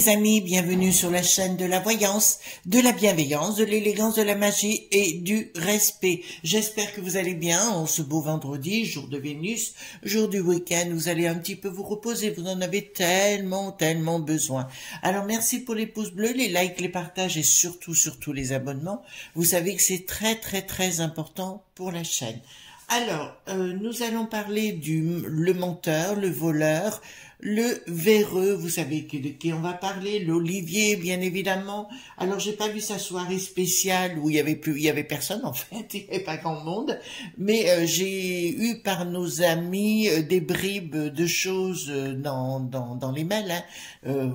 les amis, bienvenue sur la chaîne de la voyance, de la bienveillance, de l'élégance, de la magie et du respect. J'espère que vous allez bien en ce beau vendredi, jour de Vénus, jour du week-end. Vous allez un petit peu vous reposer, vous en avez tellement besoin. Alors merci pour les pouces bleus, les likes, les partages et surtout les abonnements. Vous savez que c'est très important pour la chaîne. Alors, nous allons parler le menteur, le voleur, le véreux, vous savez de qui on va parler, l'Olivier, bien évidemment. Alors, j'ai pas vu sa soirée spéciale où il y avait personne, en fait, il n'y avait pas grand monde, mais j'ai eu par nos amis des bribes de choses dans les mails, hein.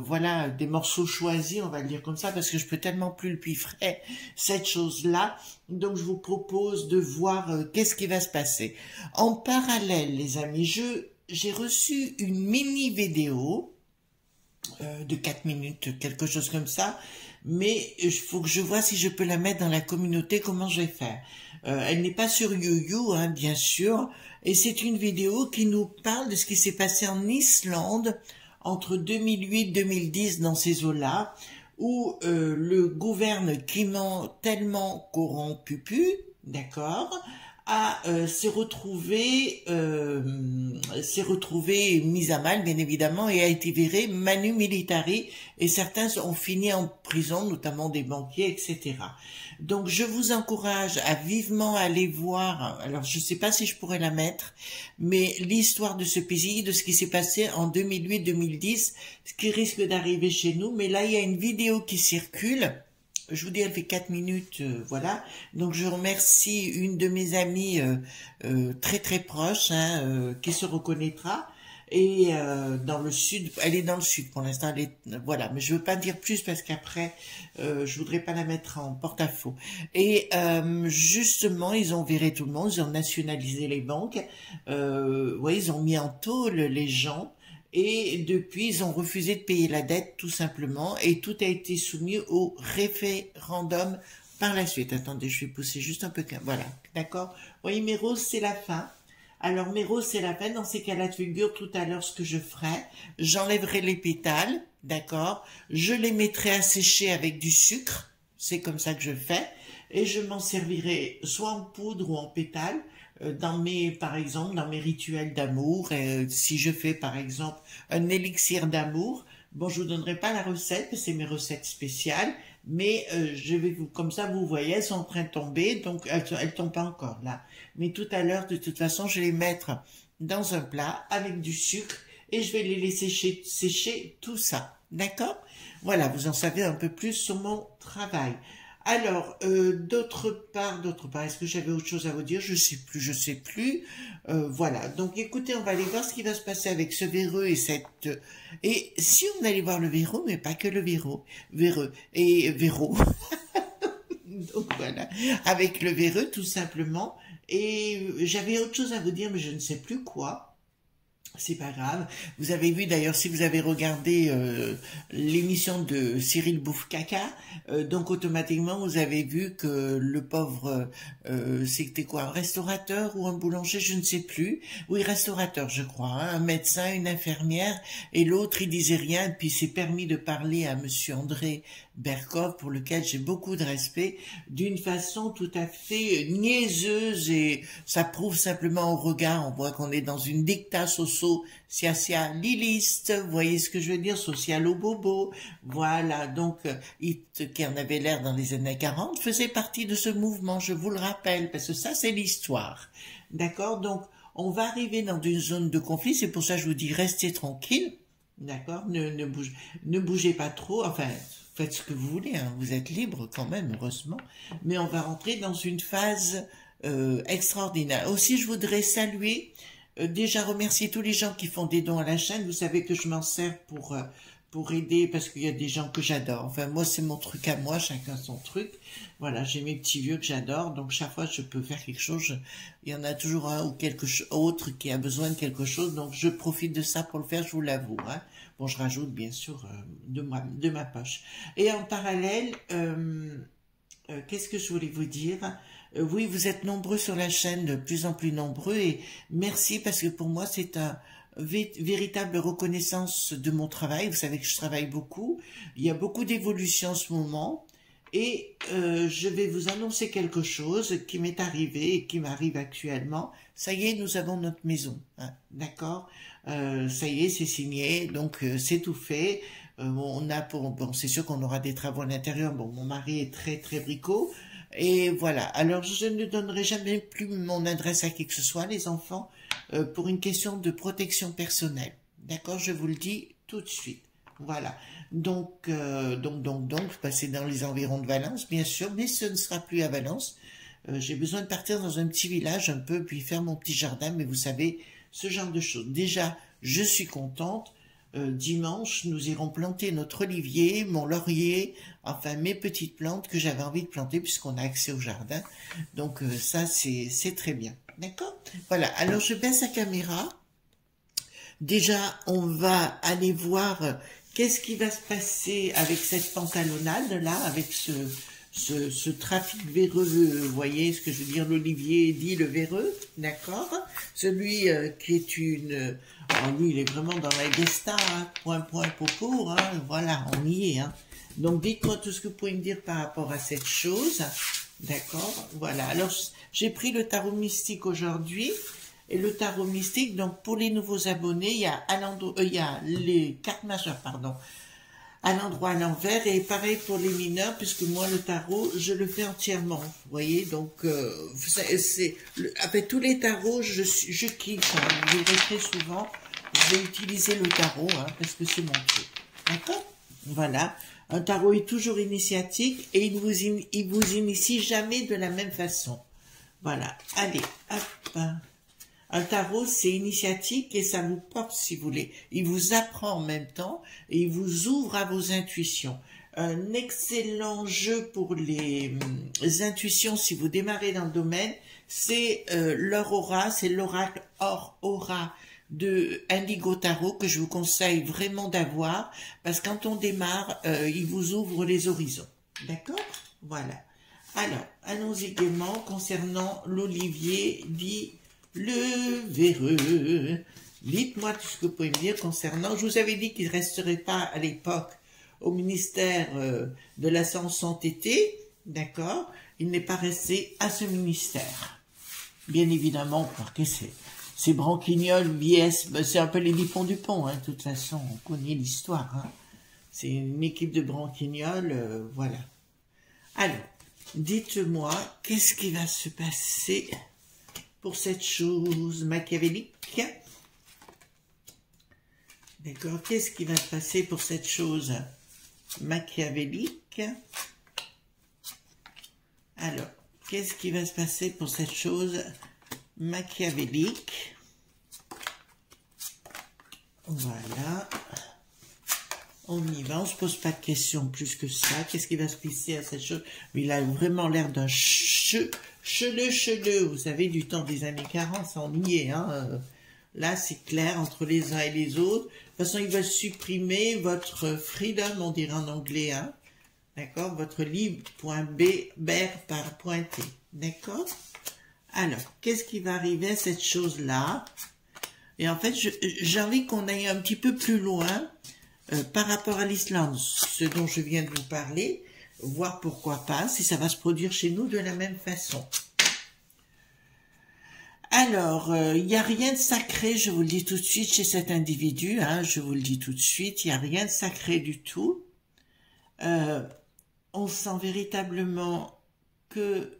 Voilà, des morceaux choisis, on va le dire comme ça, parce que je peux tellement plus le piffrer, cette chose-là. Donc, je vous propose de voir qu'est-ce qui va se passer. En parallèle, les amis, j'ai reçu une mini vidéo de 4 minutes, quelque chose comme ça, mais il faut que je vois si je peux la mettre dans la communauté, comment je vais faire. Elle n'est pas sur YouYou, hein, bien sûr, et c'est une vidéo qui nous parle de ce qui s'est passé en Islande entre 2008 et 2010 dans ces eaux-là, où le gouverne tellement corrompu, d'accord, s'est retrouvé mis à mal, bien évidemment, et a été viré manu militari, et certains ont fini en prison, notamment des banquiers, etc. Donc je vous encourage à vivement aller voir, alors je ne sais pas si je pourrais la mettre, mais l'histoire de ce pays, de ce qui s'est passé en 2008-2010, ce qui risque d'arriver chez nous, mais là il y a une vidéo qui circule. Je vous dis, elle fait 4 minutes, voilà. Donc, je remercie une de mes amies très proche, hein, qui se reconnaîtra. Et dans le sud, elle est dans le sud pour l'instant. Voilà, mais je veux pas dire plus parce qu'après, je voudrais pas la mettre en porte-à-faux. Et justement, ils ont viré tout le monde, ils ont nationalisé les banques. Ouais, ils ont mis en tôle les gens. Et depuis, ils ont refusé de payer la dette, tout simplement, et tout a été soumis au référendum par la suite. Attendez, je vais pousser juste un peu, voilà, d'accord. Vous voyez, mes roses, c'est la fin. Alors, mes roses, c'est la fin. Dans ces cas-là de figure, tout à l'heure, ce que je ferai, j'enlèverai les pétales, d'accord. Je les mettrai à sécher avec du sucre, c'est comme ça que je fais, et je m'en servirai soit en poudre ou en pétales, par exemple, dans mes rituels d'amour. Si je fais, par exemple, un élixir d'amour, bon, je vous donnerai pas la recette, c'est mes recettes spéciales, mais je vais comme ça, vous voyez, elles sont en train de tomber, donc elles tombent pas encore là. Mais tout à l'heure, de toute façon, je vais les mettre dans un plat avec du sucre et je vais les laisser sécher tout ça, d'accord? Voilà, vous en savez un peu plus sur mon travail. Alors, d'autre part, est-ce que j'avais autre chose à vous dire? Je sais plus. Voilà. Donc, écoutez, on va aller voir ce qui va se passer avec ce véreux et et si on allait voir le verrou, mais pas que le véreux et verrou. Donc voilà, avec le véreux, tout simplement. Et j'avais autre chose à vous dire, mais je ne sais plus quoi. C'est pas grave. Vous avez vu d'ailleurs, si vous avez regardé l'émission de Cyril Bouffe-Caca, donc automatiquement vous avez vu que le pauvre, c'était quoi, un restaurateur ou un boulanger, je ne sais plus. Oui, restaurateur, je crois, hein, un médecin, une infirmière, et l'autre il disait rien, puis il s'est permis de parler à monsieur André Berkoff, pour lequel j'ai beaucoup de respect, d'une façon tout à fait niaiseuse, et ça prouve simplement au regard, on voit qu'on est dans une dicta socialiste, vous voyez ce que je veux dire, socialo-bobo, voilà, donc, qui en avait l'air dans les années 40, faisait partie de ce mouvement, je vous le rappelle, parce que ça c'est l'histoire, d'accord, donc, on va arriver dans une zone de conflit, c'est pour ça que je vous dis, restez tranquille, d'accord, ne bougez pas trop, enfin, faites ce que vous voulez, hein, vous êtes libre quand même, heureusement, mais on va rentrer dans une phase extraordinaire. Aussi, je voudrais saluer, déjà remercier tous les gens qui font des dons à la chaîne. Vous savez que je m'en sers pour aider, parce qu'il y a des gens que j'adore. Enfin, moi, c'est mon truc à moi, chacun son truc. Voilà, j'ai mes petits vieux que j'adore, donc chaque fois je peux faire quelque chose, il y en a toujours un ou quelque autre qui a besoin de quelque chose, donc je profite de ça pour le faire, je vous l'avoue, hein. Bon, je rajoute bien sûr de ma poche. Et en parallèle, qu'est-ce que je voulais vous dire? Oui, vous êtes nombreux sur la chaîne, de plus en plus nombreux, et merci parce que pour moi c'est véritable reconnaissance de mon travail. Vous savez que je travaille beaucoup. Il y a beaucoup d'évolution en ce moment. Et je vais vous annoncer quelque chose qui m'est arrivé et qui m'arrive actuellement. Ça y est, nous avons notre maison, hein, d'accord. Ça y est, c'est signé, donc c'est tout fait. On a bon, c'est sûr qu'on aura des travaux à l'intérieur. Bon, mon mari est très très bricot. Et voilà. Alors, je ne donnerai jamais plus mon adresse à qui que ce soit, les enfants, pour une question de protection personnelle. D'accord, je vous le dis tout de suite. Voilà. Donc, c'est dans les environs de Valence, bien sûr, mais ce ne sera plus à Valence. J'ai besoin de partir dans un petit village un peu, puis faire mon petit jardin, mais vous savez, ce genre de choses. Déjà, je suis contente. Dimanche, nous irons planter notre olivier, mon laurier, enfin mes petites plantes que j'avais envie de planter puisqu'on a accès au jardin. Donc ça, c'est très bien. D'accord? Voilà, alors je baisse la caméra. Déjà, on va aller voir qu'est-ce qui va se passer avec cette pantalonnade-là, avec ce trafic véreux, vous voyez ce que je veux dire, l'olivier dit le véreux, d'accord? Celui qui est une... Alors lui, il est vraiment dans la gesta, hein, point, popo, hein, voilà, on y est. Hein. Donc dites-moi tout ce que vous pouvez me dire par rapport à cette chose, d'accord? Voilà, alors j'ai pris le tarot mystique aujourd'hui. Et le tarot mystique, donc pour les nouveaux abonnés, il y a les cartes majeures, pardon, à l'endroit à l'envers, et pareil pour les mineurs, puisque moi le tarot, je le fais entièrement, vous voyez, donc avec tous les tarots, je kiffe, hein, je verrai très souvent, je vais utiliser le tarot, hein, parce que c'est mon truc, d'accord? Voilà, un tarot est toujours initiatique, et il vous initie jamais de la même façon, voilà, allez, hop. Un tarot, c'est initiatique et ça vous porte, si vous voulez. Il vous apprend en même temps et il vous ouvre à vos intuitions. Un excellent jeu pour les intuitions, si vous démarrez dans le domaine, c'est leur aura, c'est l'oracle aura de Indigo Tarot que je vous conseille vraiment d'avoir parce que quand on démarre, il vous ouvre les horizons. D'accord? Voilà. Alors, allons-y gaiement concernant l'olivier dit le véreux. Dites-moi tout ce que vous pouvez me dire concernant... Je vous avais dit qu'il ne resterait pas à l'époque au ministère de la Santé, d'accord? Il n'est pas resté à ce ministère. Bien évidemment, parce que c'est Branquignol, vieillesse, c'est un peu les Dupont du Pont, hein, de toute façon, on connaît l'histoire. Hein. C'est une équipe de Branquignol, voilà. Alors, dites-moi, qu'est-ce qui va se passer pour cette chose machiavélique? D'accord, qu'est-ce qui va se passer pour cette chose machiavélique? Alors, qu'est-ce qui va se passer pour cette chose machiavélique? Voilà. On y va, on se pose pas de questions plus que ça. Qu'est-ce qui va se passer à cette chose? Mais il a vraiment l'air d'un cheleux, vous savez, du temps des années 40, ça en y est, hein. Là, c'est clair, entre les uns et les autres. De toute façon, il va supprimer votre freedom, on dirait en anglais, hein. D'accord? Votre libre.b par pointé. D'accord? Alors, qu'est-ce qui va arriver à cette chose-là? Et en fait, j'ai envie qu'on aille un petit peu plus loin par rapport à l'Islande, ce dont je viens de vous parler, voir pourquoi pas, si ça va se produire chez nous de la même façon. Alors, il n'y a rien de sacré, je vous le dis tout de suite, chez cet individu, hein, je vous le dis tout de suite, il n'y a rien de sacré du tout. On sent véritablement que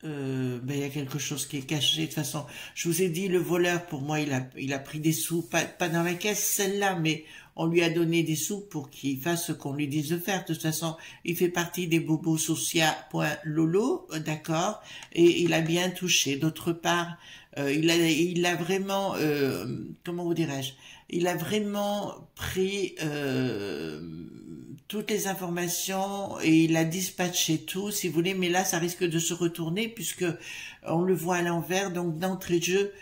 il y a quelque chose qui est caché. De toute façon, je vous ai dit, le voleur, pour moi, il a pris des sous, pas dans la caisse, celle-là, mais on lui a donné des sous pour qu'il fasse ce qu'on lui dise de faire. De toute façon, il fait partie des bobos socia.lolo, d'accord, et il a bien touché. D'autre part, il a vraiment, comment vous dirais-je, il a vraiment pris toutes les informations et il a dispatché tout, si vous voulez, mais là, ça risque de se retourner puisque on le voit à l'envers, donc d'entrée de jeu,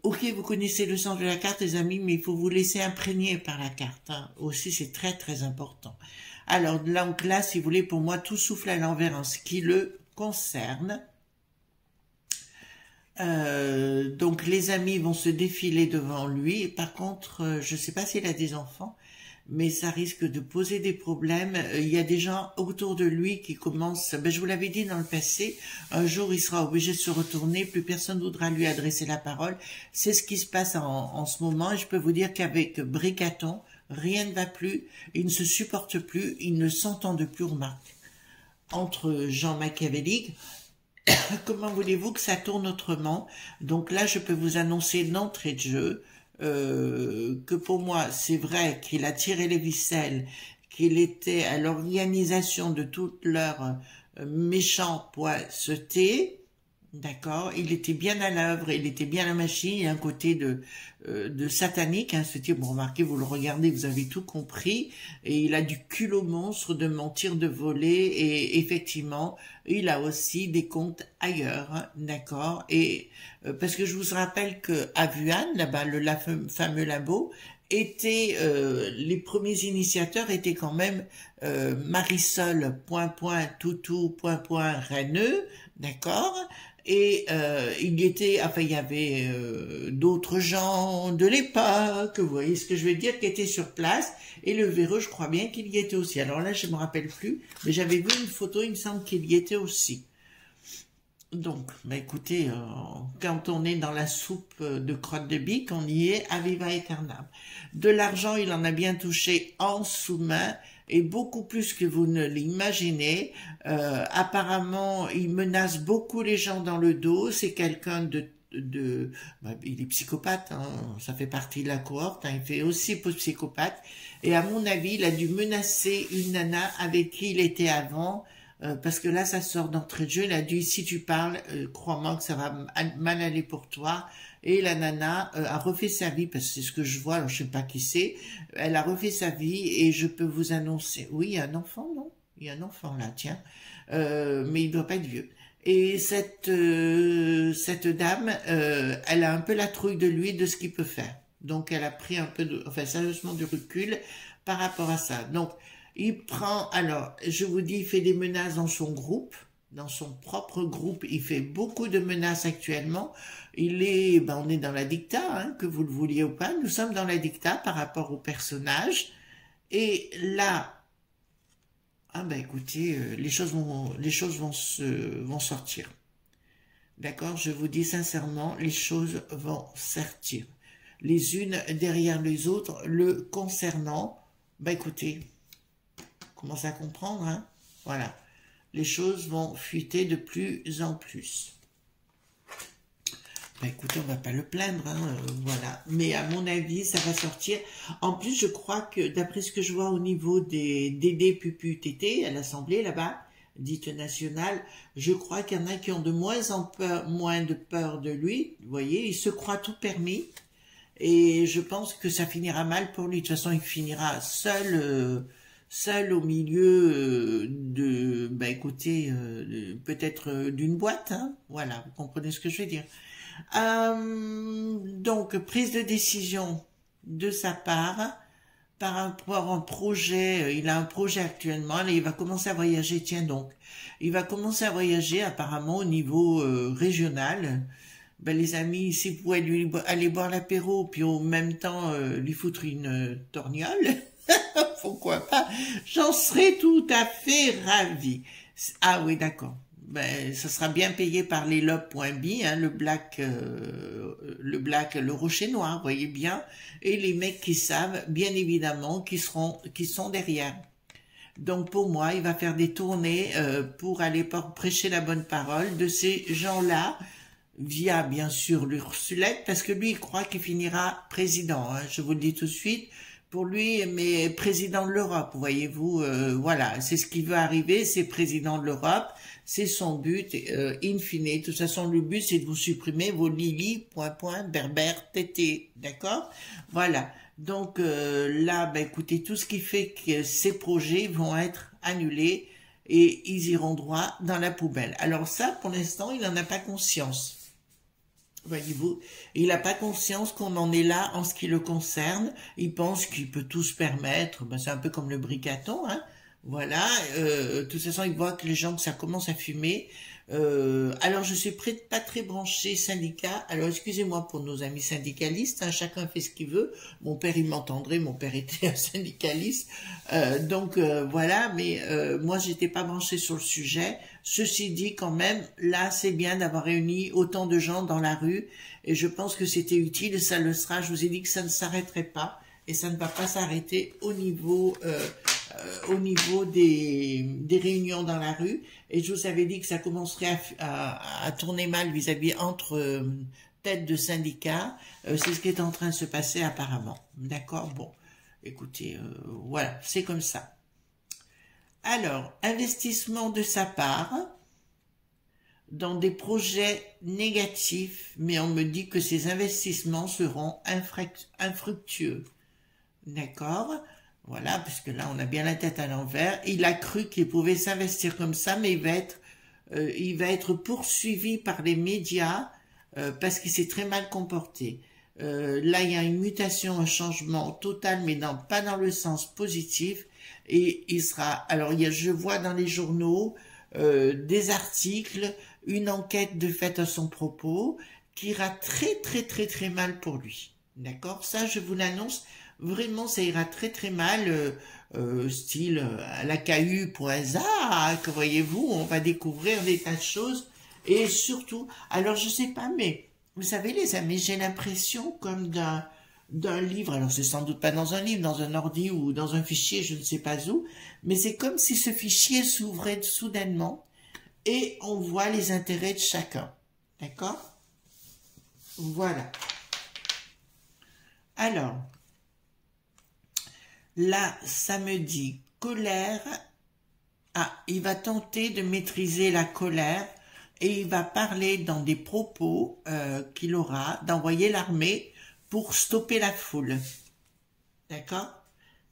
ok, vous connaissez le sens de la carte, les amis, mais il faut vous laisser imprégner par la carte, hein. Aussi, c'est très, très important. Alors, donc là, si vous voulez, pour moi, tout souffle à l'envers en ce qui le concerne. Donc les amis vont se défiler devant lui. Par contre, je ne sais pas s'il a des enfants, mais ça risque de poser des problèmes. Il y a des gens autour de lui qui commencent, je vous l'avais dit dans le passé, un jour il sera obligé de se retourner, plus personne ne voudra lui adresser la parole. C'est ce qui se passe en ce moment, et je peux vous dire qu'avec Bricaton, rien ne va plus, ils ne se supportent plus, ils ne s'entendent plus, remarque. Entre gens machiavéliques, comment voulez-vous que ça tourne autrement? Donc là, je peux vous annoncer d'entrée de jeu que pour moi, c'est vrai qu'il a tiré les ficelles, qu'il était à l'organisation de toute leur méchant poisseté, d'accord, il était bien à l'œuvre, il était bien à la machine, il y a un côté de satanique, hein, ce type, bon, remarquez, vous le regardez, vous avez tout compris, et il a du culot monstre de mentir, de voler, et effectivement, il a aussi des comptes ailleurs, hein, d'accord, et parce que je vous rappelle que à Wuhan, là-bas, le fameux labo, les premiers initiateurs étaient quand même Marisol, toutou, Renneux, d'accord, et il y était, enfin il y avait d'autres gens de l'époque, vous voyez ce que je veux dire, qui étaient sur place, et le véreux, je crois bien qu'il y était aussi. Alors là, je me rappelle plus, mais j'avais vu une photo, il me semble qu'il y était aussi. Donc, écoutez, quand on est dans la soupe de crotte de bique, on y est à viva aeternam. De l'argent, il en a bien touché en sous-main, et beaucoup plus que vous ne l'imaginez. Apparemment, il menace beaucoup les gens dans le dos. C'est quelqu'un il est psychopathe, hein, ça fait partie de la cohorte, hein, il fait aussi psychopathe. Et à mon avis, il a dû menacer une nana avec qui il était avant. Parce que là, ça sort d'entrée de jeu. Il a dit, si tu parles, crois-moi que ça va mal aller pour toi. Et la nana a refait sa vie, parce que c'est ce que je vois, alors je sais pas qui c'est. Elle a refait sa vie, et je peux vous annoncer... Oui, il y a un enfant, non? Il y a un enfant là, tiens. Mais il doit pas être vieux. Et cette dame, elle a un peu la trouille de lui, de ce qu'il peut faire. Donc, elle a pris un peu sérieusement du recul par rapport à ça. Donc, il prend, alors, je vous dis, il fait des menaces dans son groupe, dans son propre groupe, il fait beaucoup de menaces actuellement. On est dans la dicta, hein, que vous le vouliez ou pas, nous sommes dans la dicta par rapport au personnage. Et là, écoutez, les choses vont sortir. D'accord, je vous dis sincèrement, les choses vont sortir. Les unes derrière les autres, le concernant, écoutez, commence à comprendre, hein, voilà. Les choses vont fuiter de plus en plus. Écoutez, on va pas le plaindre, hein, voilà. Mais à mon avis, ça va sortir. En plus, je crois que, d'après ce que je vois au niveau des DDPUTT à l'Assemblée, là-bas, dite nationale, je crois qu'il y en a qui ont de moins en moins de peur de lui. Vous voyez, il se croit tout permis. Et je pense que ça finira mal pour lui. De toute façon, il finira seul au milieu peut-être d'une boîte, hein, voilà, vous comprenez ce que je veux dire. Donc, prise de décision de sa part, par rapport à un projet, il a un projet actuellement, là, il va commencer à voyager, tiens donc, il va commencer à voyager apparemment au niveau régional. Les amis, si vous pouvez aller boire l'apéro, puis en même temps lui foutre une torgnole, pourquoi pas, j'en serais tout à fait ravie. Ah oui, d'accord. Ça sera bien payé par les lobes.bi, hein, le rocher noir, voyez bien, et les mecs qui savent, bien évidemment, qui sont derrière. Donc pour moi, il va faire des tournées pour aller prêcher la bonne parole de ces gens-là, via bien sûr l'Ursulette, parce que lui, il croit qu'il finira président, hein, je vous le dis tout de suite. Pour lui, mais président de l'Europe, voyez-vous, voilà, c'est ce qui veut arriver, c'est président de l'Europe, c'est son but, in fine. De toute façon, le but, c'est de vous supprimer vos Lili, berbère, tété, d'accord? Voilà. Donc là, écoutez, tout ce qui fait que ces projets vont être annulés et ils iront droit dans la poubelle. Alors ça, pour l'instant, il n'en a pas conscience. Voyez-vous, il n'a pas conscience qu'on en est là en ce qui le concerne. Il pense qu'il peut tout se permettre. C'est un peu comme le Bricaton, hein. Voilà, de toute façon, il voit que les gens, que ça commence à fumer. Alors, je suis pas très branchée syndicat. Alors, excusez-moi pour nos amis syndicalistes, hein, chacun fait ce qu'il veut. Mon père, il m'entendrait, mon père était un syndicaliste. Donc, voilà, mais moi, j'étais pas branchée sur le sujet. Ceci dit, quand même, là, c'est bien d'avoir réuni autant de gens dans la rue. Et je pense que c'était utile, et ça le sera. Je vous ai dit que ça ne s'arrêterait pas. Et ça ne va pas s'arrêter au niveau des réunions dans la rue. Et je vous avais dit que ça commencerait à tourner mal vis-à-vis entre têtes de syndicats. C'est ce qui est en train de se passer apparemment. D'accord? Bon, écoutez, voilà, c'est comme ça. Alors, investissement de sa part dans des projets négatifs, mais on me dit que ces investissements seront infructueux. D'accord? Voilà, puisque là, on a bien la tête à l'envers. Il a cru qu'il pouvait s'investir comme ça, mais il va être poursuivi par les médias parce qu'il s'est très mal comporté. Là, il y a une mutation, un changement total, mais pas dans le sens positif. Et il sera... Alors, je vois dans les journaux des articles, une enquête de fait à son propos, qui ira très, très, très, très mal pour lui. D'accord? Ça, je vous l'annonce. Vraiment, ça ira très très mal, style à la KU.ZAC, voyez-vous, on va découvrir des tas de choses. Et surtout, alors je sais pas, mais vous savez les amis, j'ai l'impression comme d'un livre, alors c'est sans doute pas dans un livre, dans un ordi ou dans un fichier, je ne sais pas où, mais c'est comme si ce fichier s'ouvrait soudainement et on voit les intérêts de chacun. D'accord? Voilà. Alors... Là, ça me dit colère. Ah, il va tenter de maîtriser la colère et il va parler dans des propos qu'il aura d'envoyer l'armée pour stopper la foule. D'accord?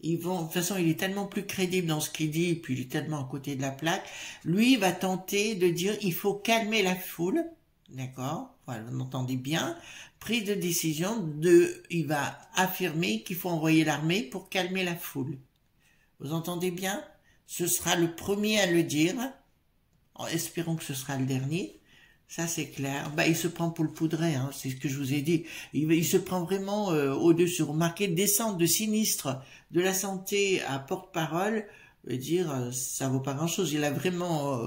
De toute façon, il est tellement plus crédible dans ce qu'il dit, et puis il est tellement à côté de la plaque. Lui, il va tenter de dire, il faut calmer la foule. D'accord? Voilà, vous entendez bien. Prise de décision il va affirmer qu'il faut envoyer l'armée pour calmer la foule. Vous entendez bien? Ce sera le premier à le dire. Espérons que ce sera le dernier. Ça, c'est clair. Il se prend pour le poudret, hein, c'est ce que je vous ai dit. Il se prend vraiment au-dessus. Remarquez, descendre de sinistre de la santé à porte-parole, veut dire, ça vaut pas grand-chose. Il a vraiment,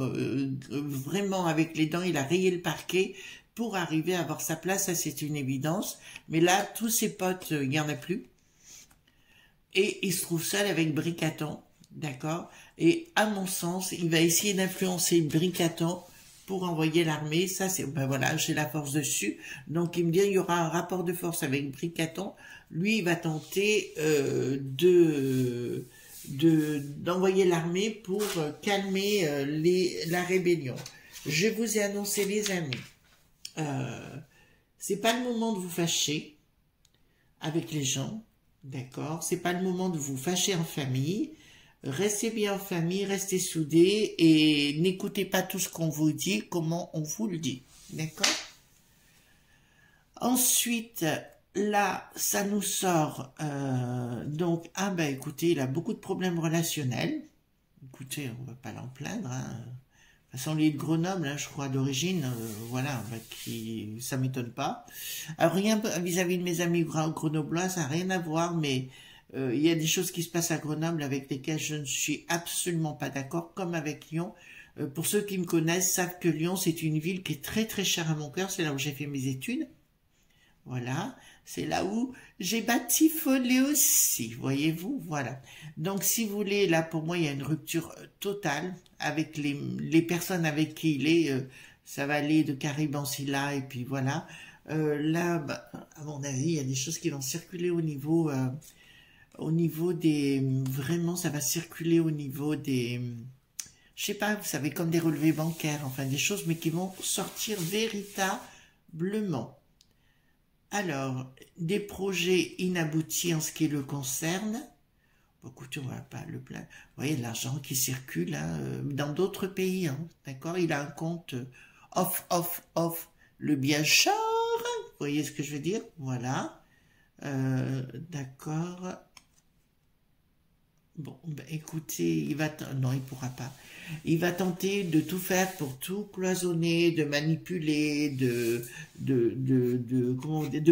avec les dents, il a rayé le parquet pour arriver à avoir sa place. Ça, c'est une évidence. Mais là, tous ses potes, il n'y en a plus. Et il se trouve seul avec Bricaton, d'accord? Et à mon sens, il va essayer d'influencer Bricaton pour envoyer l'armée. Ça, c'est, voilà, j'ai la force dessus. Donc, il me dit, il y aura un rapport de force avec Bricaton. Lui, il va tenter d'envoyer l'armée pour calmer la rébellion. Je vous ai annoncé, les amis, c'est pas le moment de vous fâcher avec les gens, d'accord? C'est pas le moment de vous fâcher en famille. Restez bien en famille, restez soudés et n'écoutez pas tout ce qu'on vous dit, comment on vous le dit, d'accord? Ensuite, là, ça nous sort, donc, écoutez, il a beaucoup de problèmes relationnels. Écoutez, on va pas l'en plaindre, hein. De toute façon, lui est de Grenoble, hein, je crois, d'origine, voilà, ça m'étonne pas. Alors, rien vis-à-vis de mes amis grenoblois, ça n'a rien à voir, mais il y a des choses qui se passent à Grenoble avec lesquelles je ne suis absolument pas d'accord, comme avec Lyon. Pour ceux qui me connaissent, savent que Lyon, c'est une ville qui est très très chère à mon cœur, c'est là où j'ai fait mes études. Voilà, c'est là où j'ai batifolé aussi, voyez-vous, voilà. Donc, si vous voulez, là, pour moi, il y a une rupture totale avec les personnes avec qui il est. Ça va aller de Caribansilla, et puis voilà. Là, à mon avis, il y a des choses qui vont circuler au niveau des... Vraiment, ça va circuler au niveau des... Je sais pas, vous savez, comme des relevés bancaires, enfin des choses, mais qui vont sortir véritablement. Alors, des projets inaboutis en ce qui le concerne. Écoutez, on va pas le plaindre. Vous voyez, de l'argent qui circule hein, dans d'autres pays, hein, d'accord? Il a un compte off, le Biachar. Vous voyez ce que je veux dire? Voilà. D'accord. Bon, ben, écoutez, non, il pourra pas. Il va tenter de tout faire pour tout cloisonner, de manipuler, de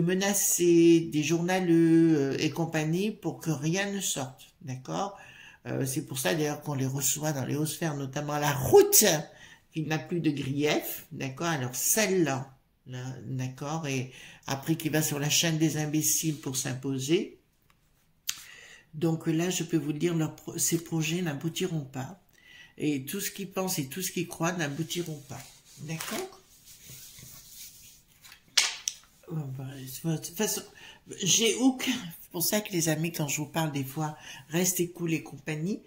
menacer des journaleux et compagnie pour que rien ne sorte, d'accord? C'est pour ça d'ailleurs qu'on les reçoit dans les hautes sphères, notamment la route, qui n'a plus de grief, d'accord? Alors celle-là, là, d'accord? Et après qui va sur la chaîne des imbéciles pour s'imposer. Donc là, je peux vous le dire, ces projets n'aboutiront pas. Et tout ce qu'ils pensent et tout ce qu'ils croient n'aboutiront pas. D'accord? De toute façon, j'ai aucun... C'est pour ça que les amis, quand je vous parle des fois, restez cool et compagnie.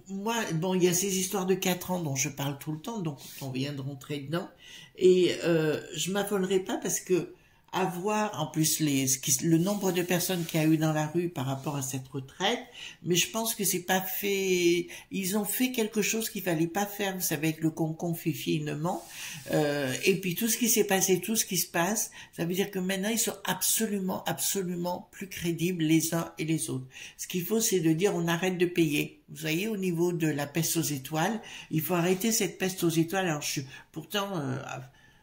Moi, bon, il y a ces histoires de 4 ans dont je parle tout le temps, donc on vient de rentrer dedans. Et je m'affolerai pas parce que avoir en plus le nombre de personnes qu'il y a eu dans la rue par rapport à cette retraite, mais je pense que c'est pas fait. Ils ont fait quelque chose qu'il fallait pas faire, vous savez, avec le concombre fait finement. Et puis tout ce qui s'est passé, tout ce qui se passe, ça veut dire que maintenant ils sont absolument, absolument plus crédibles les uns et les autres. Ce qu'il faut, c'est de dire on arrête de payer. Vous voyez, au niveau de la peste aux étoiles, il faut arrêter cette peste aux étoiles. Alors pourtant.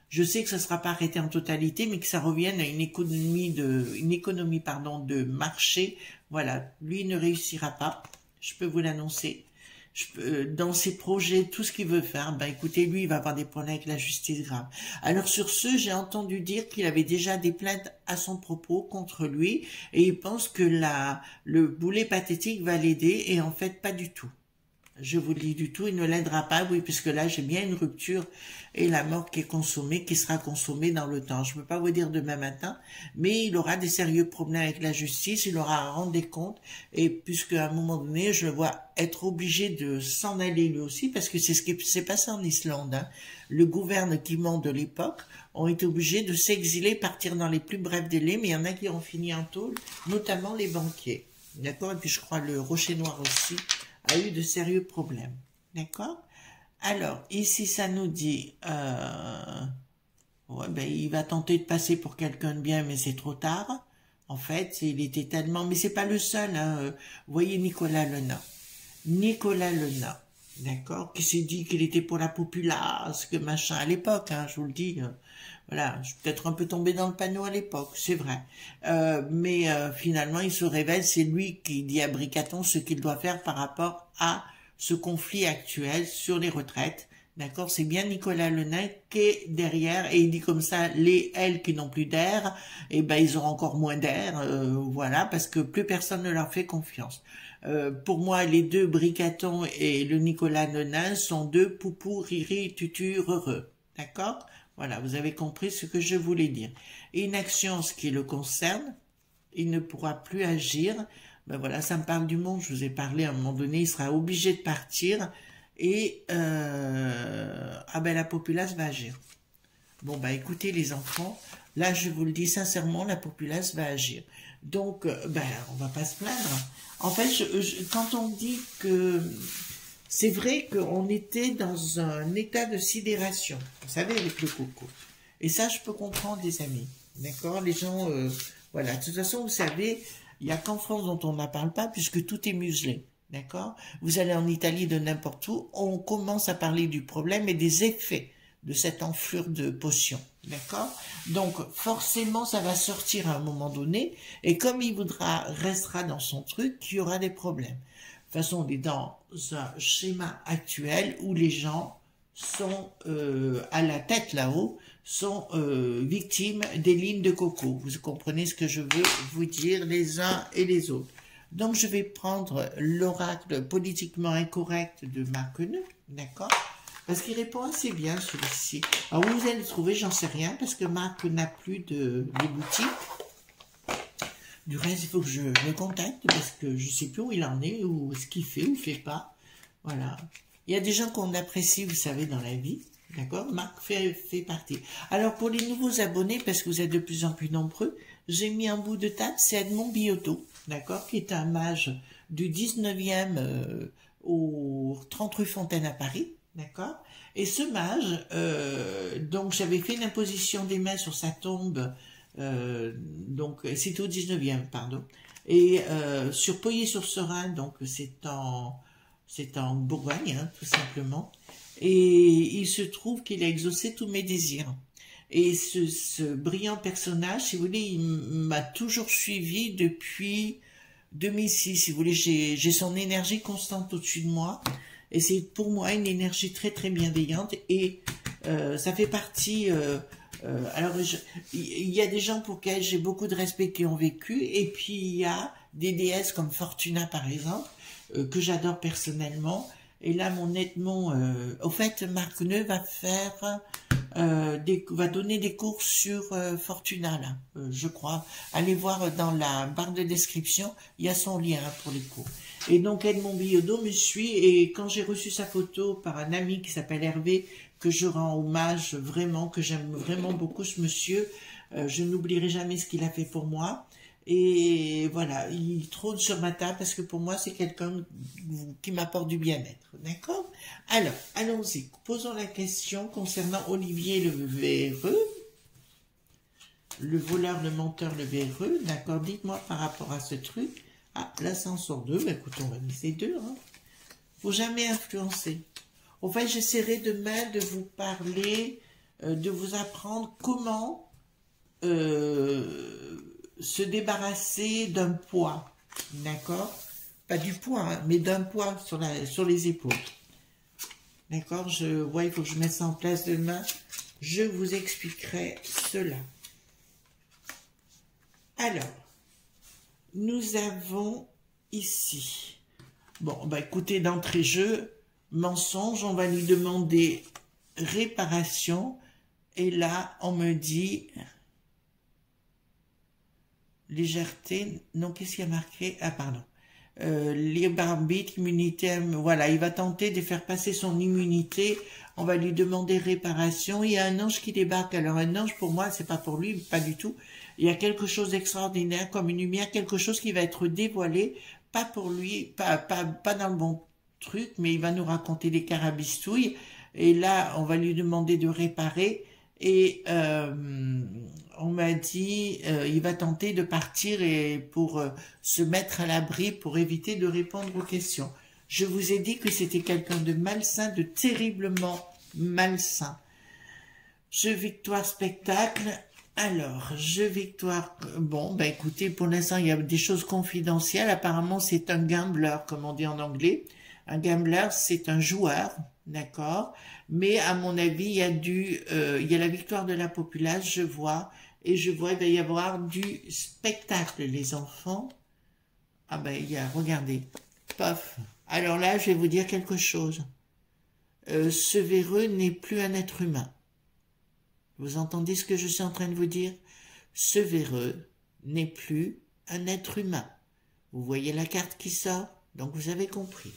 Je sais que ça ne sera pas arrêté en totalité, mais que ça revienne à une économie de marché. Voilà, lui ne réussira pas. Je peux vous l'annoncer. Dans ses projets, tout ce qu'il veut faire, ben écoutez, lui, il va avoir des problèmes avec la justice grave. Alors sur ce, j'ai entendu dire qu'il avait déjà des plaintes à son propos contre lui, et il pense que le boulet pathétique va l'aider, et en fait, pas du tout. Je vous le dis du tout, il ne l'aidera pas, oui, puisque là, j'ai bien une rupture et la mort qui est consommée, qui sera consommée dans le temps. Je ne peux pas vous dire demain matin, mais il aura des sérieux problèmes avec la justice, il aura à rendre des comptes, et puisque à un moment donné, je le vois être obligé de s'en aller lui aussi, parce que c'est ce qui s'est passé en Islande, hein. Le gouvernement de l'époque ont été obligés de s'exiler, partir dans les plus brefs délais, mais il y en a qui ont fini en tôle, notamment les banquiers. D'accord? Et puis je crois le Rocher Noir aussi a eu de sérieux problèmes. D'accord? Alors, ici, ça nous dit... ouais, ben, il va tenter de passer pour quelqu'un de bien, mais c'est trop tard. En fait, il était tellement... Mais c'est pas le seul. Hein. Vous voyez Nicolas Lena. Nicolas Lena, d'accord? Qui s'est dit qu'il était pour la populace, que machin, à l'époque, hein, je vous le dis... voilà, je suis peut-être un peu tombé dans le panneau à l'époque, c'est vrai. Mais finalement, il se révèle, c'est lui qui dit à Bricaton ce qu'il doit faire par rapport à ce conflit actuel sur les retraites. D'accord, c'est bien Nicolas Lenain qui est derrière, et il dit comme ça, elles qui n'ont plus d'air, eh ben ils auront encore moins d'air, voilà, parce que plus personne ne leur fait confiance. Pour moi, les deux Bricaton et le Nicolas Lenain sont deux poupous, riri, tutu, heureux. D'accord? Voilà, vous avez compris ce que je voulais dire. Inaction, ce qui le concerne, il ne pourra plus agir. Ben voilà, ça me parle du monde. Je vous ai parlé à un moment donné, il sera obligé de partir et ah ben la populace va agir. Bon ben écoutez les enfants, là je vous le dis sincèrement, la populace va agir. Donc ben on va pas se plaindre. En fait, quand on dit que c'est vrai qu'on était dans un état de sidération, vous savez, avec le coco. Et ça, je peux comprendre, les amis. D'accord? Les gens, voilà. De toute façon, vous savez, il n'y a qu'en France dont on n'en parle pas, puisque tout est muselé. D'accord? Vous allez en Italie, de n'importe où, on commence à parler du problème et des effets de cette enflure de potions. D'accord? Donc, forcément, ça va sortir à un moment donné, et comme il restera dans son truc, il y aura des problèmes. De toute façon, on est dans un schéma actuel où les gens sont à la tête là-haut, sont victimes des lignes de coco. Vous comprenez ce que je veux vous dire les uns et les autres. Donc, je vais prendre l'oracle politiquement incorrect de Marc Neuf, d'accord? Parce qu'il répond assez bien celui-ci. Alors, où vous allez le trouver, j'en sais rien, parce que Marc n'a plus de boutique. Du reste, il faut que je le contacte parce que je ne sais plus où il en est, ou ce qu'il fait, ou fait pas. Voilà. Il y a des gens qu'on apprécie, vous savez, dans la vie. D'accord? Marc fait partie. Alors, pour les nouveaux abonnés, parce que vous êtes de plus en plus nombreux, j'ai mis un bout de table, c'est Edmond Biotto, d'accord? Qui est un mage du 19e au 30 rue Fontaine à Paris, d'accord? Et ce mage, donc j'avais fait une imposition des mains sur sa tombe. Donc c'était au 19e, pardon. Et sur Pouilly-sur-Serein, donc c'est en Bourgogne, hein, tout simplement. Et il se trouve qu'il a exaucé tous mes désirs. Et ce brillant personnage, si vous voulez, il m'a toujours suivi depuis 2006. Si vous voulez, j'ai son énergie constante au-dessus de moi. Et c'est pour moi une énergie très très bienveillante. Et ça fait partie... alors, il y a des gens pour lesquels j'ai beaucoup de respect qui ont vécu. Et puis, il y a des déesses comme Fortuna, par exemple, que j'adore personnellement. Et là, mon Edmond... au fait, Marc Neu va faire... va donner des cours sur Fortuna, là, je crois. Allez voir dans la barre de description, il y a son lien pour les cours. Et donc Edmond Billaudot me suit, et quand j'ai reçu sa photo par un ami qui s'appelle Hervé, que je rends hommage vraiment, que j'aime vraiment beaucoup ce monsieur, je n'oublierai jamais ce qu'il a fait pour moi. Et voilà, il trône sur ma table parce que pour moi, c'est quelqu'un qui m'apporte du bien-être. D'accord? Alors, allons-y. Posons la question concernant Olivier le véreux, le voleur, le menteur, le véreux. D'accord? Dites-moi par rapport à ce truc. Ah, là, ça en sort deux. Bah, écoute, on va laisser deux. Hein. Faut jamais influencer. En fait, j'essaierai demain de vous parler, de vous apprendre comment... se débarrasser d'un poids, d'accord? Pas du poids, hein, mais d'un poids sur les épaules. D'accord? Il faut que je mette ça en place demain. Je vous expliquerai cela. Alors, nous avons ici... Bon, bah écoutez, d'entrée jeu, mensonge, on va lui demander réparation. Et là, on me dit... Légèreté, non, qu'est-ce qu'il y a marqué? Ah, pardon. Libre arbitre, immunité, voilà, il va tenter de faire passer son immunité, on va lui demander réparation, il y a un ange qui débarque, alors un ange pour moi, c'est pas pour lui, pas du tout, il y a quelque chose d'extraordinaire, comme une lumière, quelque chose qui va être dévoilé, pas pour lui, pas dans le bon truc, mais il va nous raconter des carabistouilles, et là, on va lui demander de réparer, et on m'a dit, il va tenter de partir et pour se mettre à l'abri, pour éviter de répondre aux questions. Je vous ai dit que c'était quelqu'un de malsain, de terriblement malsain. Jeu victoire spectacle. Alors, jeu victoire, bon, bah écoutez, pour l'instant, il y a des choses confidentielles. Apparemment, c'est un gambler, comme on dit en anglais. Un gambler, c'est un joueur, d'accord? Mais à mon avis, il y a la victoire de la populace, je vois, et je vois, il va y avoir du spectacle, les enfants. Ah ben, regardez, pof. Alors là, je vais vous dire quelque chose. Ce véreux n'est plus un être humain. Vous entendez ce que je suis en train de vous dire? Ce véreux n'est plus un être humain. Vous voyez la carte qui sort? Donc vous avez compris.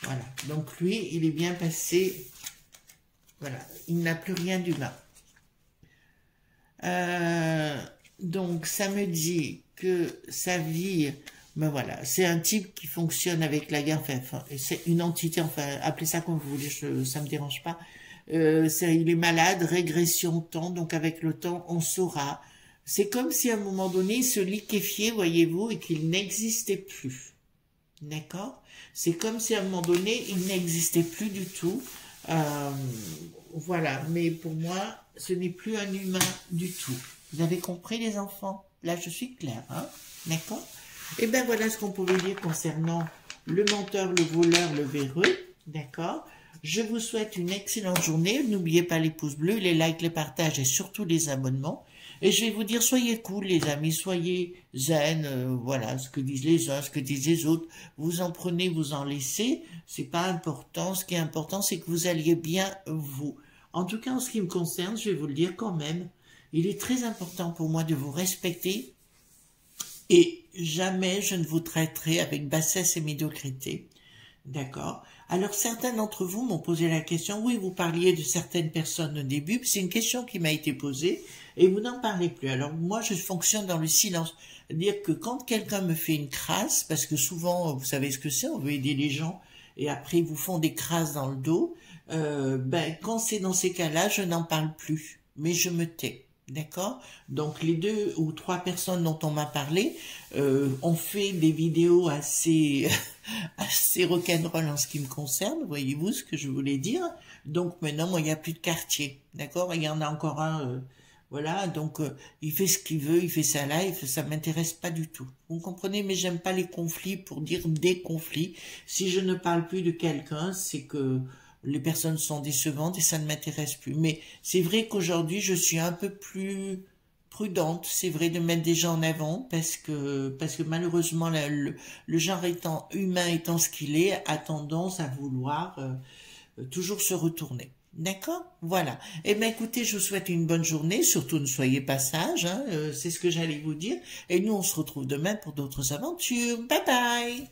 Voilà. Donc lui, il est bien passé. Voilà. Il n'a plus rien d'humain. Donc ça me dit que sa vie, ben voilà, c'est un type qui fonctionne avec la guerre, enfin c'est une entité, enfin appelez ça comme vous voulez, ça me dérange pas. Il est malade, régression temps, donc avec le temps on saura. C'est comme si à un moment donné il se liquéfiait, voyez-vous, et qu'il n'existait plus. D'accord? C'est comme si à un moment donné il n'existait plus du tout. Voilà, mais pour moi, ce n'est plus un humain du tout. Vous avez compris, les enfants? Là, je suis claire, hein? D'accord? Et bien, voilà ce qu'on pouvait dire concernant le menteur, le voleur, le véreux. D'accord? Je vous souhaite une excellente journée. N'oubliez pas les pouces bleus, les likes, les partages et surtout les abonnements. Et je vais vous dire, soyez cool, les amis, soyez zen, voilà, ce que disent les uns, ce que disent les autres. Vous en prenez, vous en laissez. C'est pas important. Ce qui est important, c'est que vous alliez bien, vous. En tout cas, en ce qui me concerne, je vais vous le dire quand même, il est très important pour moi de vous respecter et jamais je ne vous traiterai avec bassesse et médiocrité. D'accord? Alors, certains d'entre vous m'ont posé la question, oui, vous parliez de certaines personnes au début, c'est une question qui m'a été posée et vous n'en parlez plus. Alors, moi, je fonctionne dans le silence. C'est-à-dire que quand quelqu'un me fait une crasse, parce que souvent, vous savez ce que c'est, on veut aider les gens et après, ils vous font des crasses dans le dos, quand c'est dans ces cas-là, je n'en parle plus, mais je me tais. D'accord? Donc les 2 ou 3 personnes dont on m'a parlé ont fait des vidéos assez assez rock'n'roll en ce qui me concerne, voyez-vous ce que je voulais dire? Donc maintenant, moi, il n'y a plus de quartier, d'accord? Il y en a encore un, voilà, donc il fait ce qu'il veut, il fait sa life, ça m'intéresse pas du tout. Vous comprenez? Mais j'aime pas les conflits pour dire des conflits. Si je ne parle plus de quelqu'un, c'est que les personnes sont décevantes et ça ne m'intéresse plus. Mais c'est vrai qu'aujourd'hui, je suis un peu plus prudente, c'est vrai, de mettre des gens en avant parce que malheureusement le genre étant humain étant ce qu'il est a tendance à vouloir toujours se retourner. D'accord? Voilà. Eh bien, écoutez, je vous souhaite une bonne journée. Surtout, ne soyez pas sages, hein, c'est ce que j'allais vous dire. Et nous, on se retrouve demain pour d'autres aventures. Bye bye!